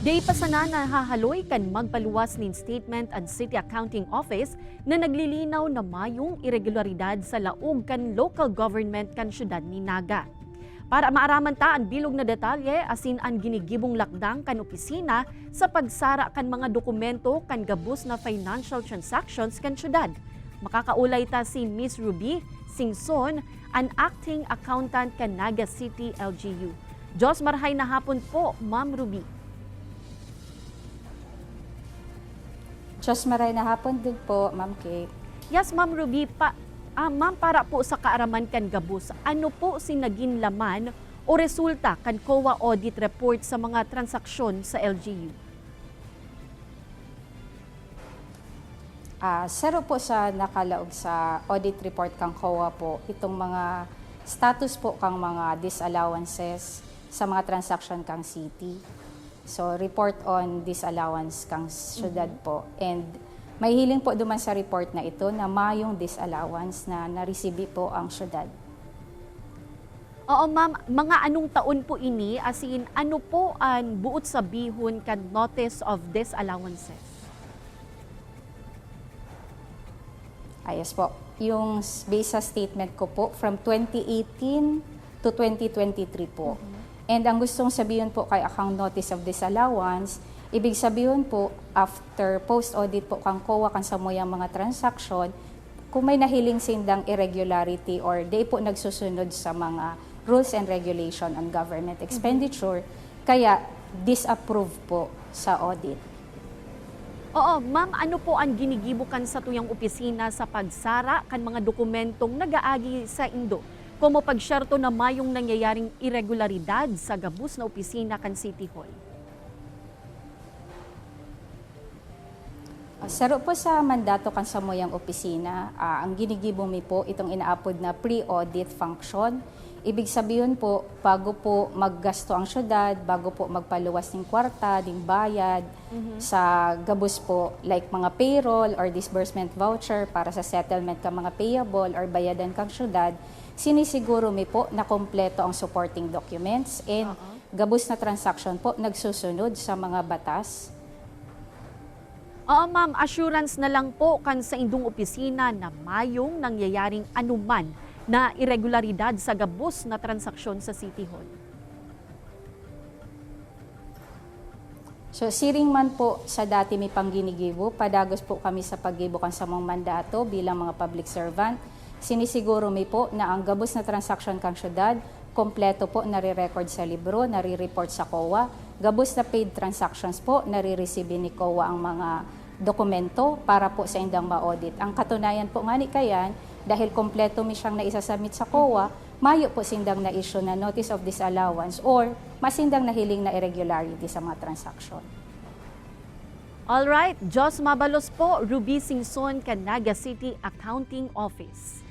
Day pa sana nahahaloy kan magpaluwas nin Statement and City Accounting Office na naglilinaw na mayong irregularidad sa laog kan local government kan syudad ni Naga. Para maaraman ta ang bilog na detalye asin ang ginigibong lakdang kan opisina sa pagsara kan mga dokumento kan gabus na financial transactions kan syudad. Makakaulay ta si Miss Ruby Singson, an acting accountant kan Naga City LGU. Diyos marhay na hapon po, Ma'am Ruby. Diyos maray na hapon din po, Ma'am Kate. Yes, Ma'am Ruby, ma'am, para po sa kaaraman kan gabus, ano po si naging laman o resulta kan COA audit report sa mga transaksyon sa LGU? Sero po sa nakalaog sa audit report kang COA po, itong mga status po kang mga disallowances sa mga transaction kang city. So, report on disallowance kang syudad po. And may hiling po duman sa report na ito na mayong disallowance na naresibi po ang syudad. Oo, ma'am. Mga anong taon po ini, as in, ano po ang buot sabihon kan notice of disallowances? Ayos po. Yung base sa statement ko po, from 2018 to 2023 po. And ang gustong sabihin po kay akang notice of disallowance, ibig sabihin po, after post-audit po kang COA kan sa moyang mga transaction, kung may nahiling sindang irregularity or di po nagsusunod sa mga rules and regulation on government expenditure, kaya disapprove po sa audit. Oo, ma'am, ano po ang ginigibukan sa tuyang opisina sa pagsara kan mga dokumentong nagaagi sa Indo? Como pagsyerto na mayong nangyayaring irregularidad sa gabus na opisina kan City Hall? Saro po sa mandato kan sa moyang opisina, ang ginigibong mi po itong inaapod na pre-audit function. Ibig sabihin po, bago po maggasto ang syudad, bago po magpaluwas ng kwarta, ng bayad, sa gabus po, like mga payroll or disbursement voucher para sa settlement ka mga payable or bayadan kang syudad, sinisiguro mi po na kompleto ang supporting documents and gabus na transaction po nagsusunod sa mga batas. Oo, ma'am, assurance na lang po kan sa indong opisina na mayong nangyayaring anuman na irregularidad sa gabus na transaksyon sa City Hall. So, siring man po sa dati may pangginigibo, padagos po kami sa paggibo kan sa mong mandato bilang mga public servant. Sinisiguro mi po na ang gabus na transaction kang syudad, kompleto po nare-record sa libro, nare-report sa COA. Gabus na paid transactions po, nare-receive ni COA ang mga dokumento para po sa indang ma-audit. Ang katunayan po nga ni kayan, dahil kompleto mi siyang naisasubmit sa COA, mayo po sindang na-issue na notice of disallowance or masindang nahiling na irregularity sa mga transaksyon. Alright, Diyos mabalos po, Ruby Singson, Naga City Accounting Office.